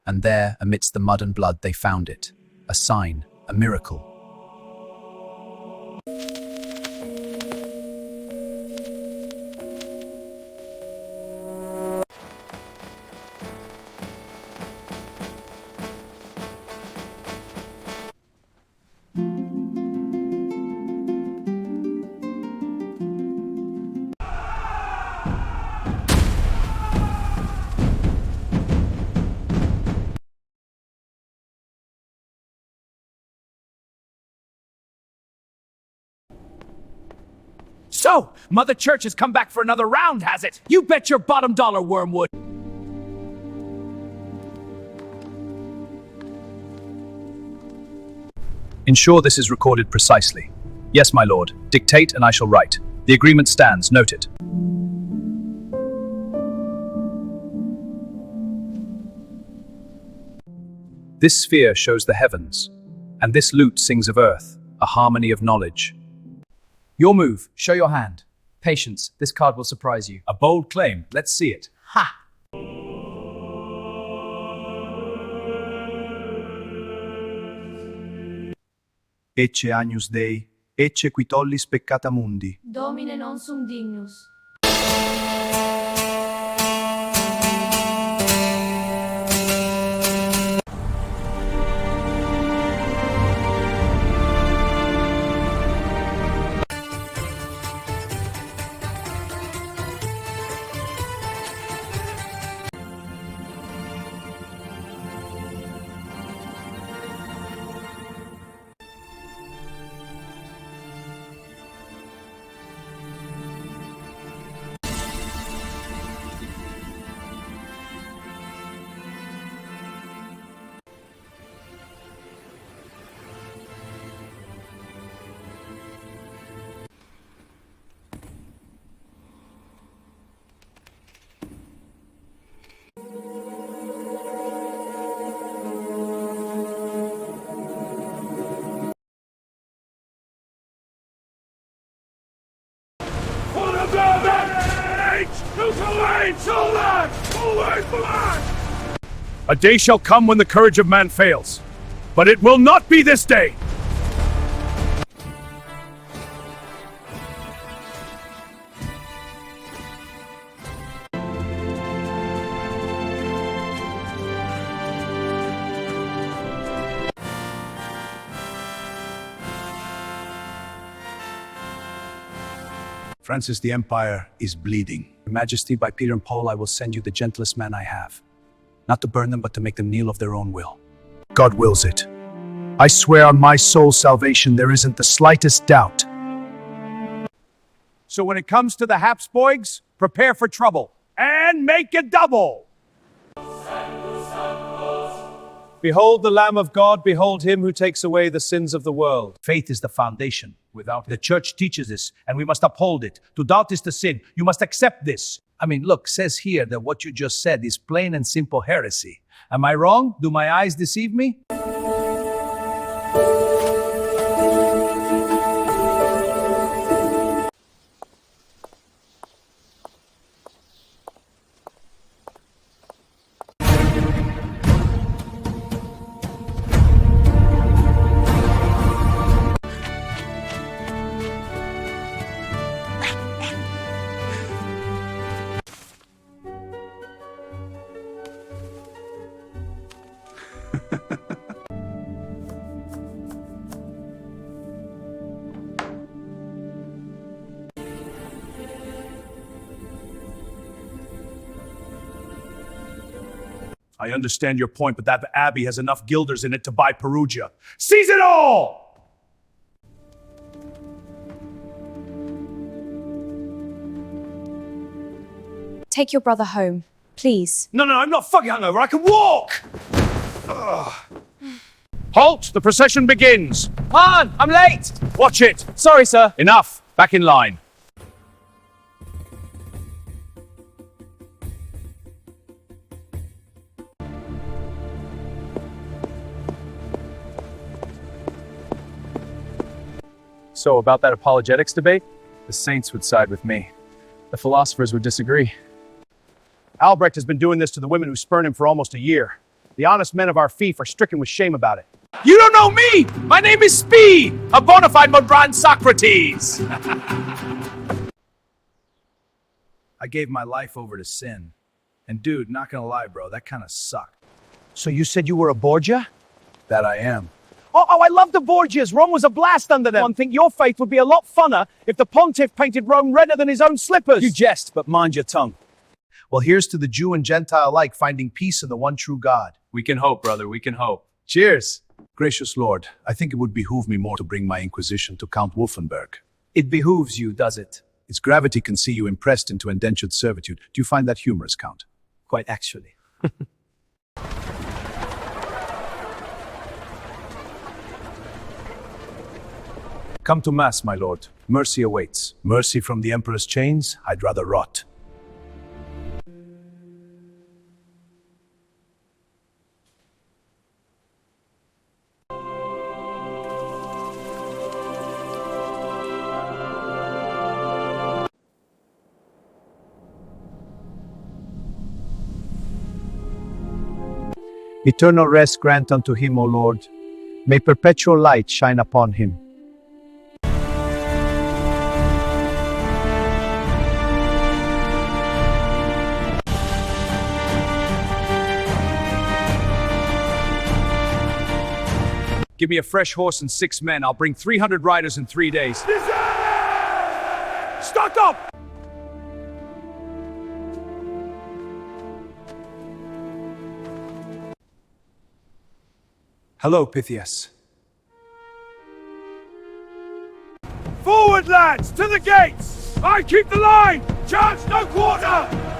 And there, amidst the mud and blood, they found it. A sign, a miracle. So, Mother Church has come back for another round, has it? You bet your bottom dollar, Wormwood. Ensure this is recorded precisely. Yes, my lord. Dictate and I shall write. The agreement stands, noted. This sphere shows the heavens, and this lute sings of earth, a harmony of knowledge. Your move. Show your hand. Patience. This card will surprise you. A bold claim. Let's see it. Ha! Ecce agnus Dei, ecce qui tollis peccata mundi. Domine non sum dignus. A day shall come when the courage of man fails, but it will not be this day! Francis, the Empire is bleeding. Your Majesty, by Peter and Paul, I will send you the gentlest men I have. Not to burn them, but to make them kneel of their own will. God wills it. I swear on my soul's salvation, there isn't the slightest doubt. So when it comes to the Habsburgs, prepare for trouble. And make it double! Behold the Lamb of God, behold him who takes away the sins of the world. Faith is the foundation. Without it, the church teaches this, and we must uphold it. To doubt is to sin. You must accept this. I mean, look, says here that what you just said is plain and simple heresy. Am I wrong? Do my eyes deceive me? I understand your point, but that abbey has enough guilders in it to buy Perugia. Seize it all! Take your brother home, please. No, I'm not fucking hungover. I can walk! Ugh. Halt! The procession begins! Han, I'm late! Watch it! Sorry, sir. Enough! Back in line. So about that apologetics debate, the saints would side with me. The philosophers would disagree. Albrecht has been doing this to the women who spurn him for almost a year. The honest men of our fief are stricken with shame about it. You don't know me! My name is Spee, a bona fide Modran Socrates! I gave my life over to sin. And dude, not gonna lie, bro, that kind of sucked. So you said you were a Borgia? That I am. Oh, I love the Borgias. Rome was a blast under them. I think your faith would be a lot funner if the pontiff painted Rome redder than his own slippers. You jest, but mind your tongue. Well, here's to the Jew and Gentile alike finding peace in the one true God. We can hope, brother, we can hope. Cheers! Gracious Lord, I think it would behoove me more to bring my inquisition to Count Wolfenberg. It behooves you, does it? Its gravity can see you impressed into indentured servitude. Do you find that humorous, Count? Quite actually. Come to Mass, my lord. Mercy awaits. Mercy from the Emperor's chains? I'd rather rot. Eternal rest grant unto him, O Lord. May perpetual light shine upon him. Give me a fresh horse and 6 men. I'll bring 300 riders in 3 days. Stock up! Hello, Pythias. Forward, lads! To the gates! I keep the line! Charge no quarter!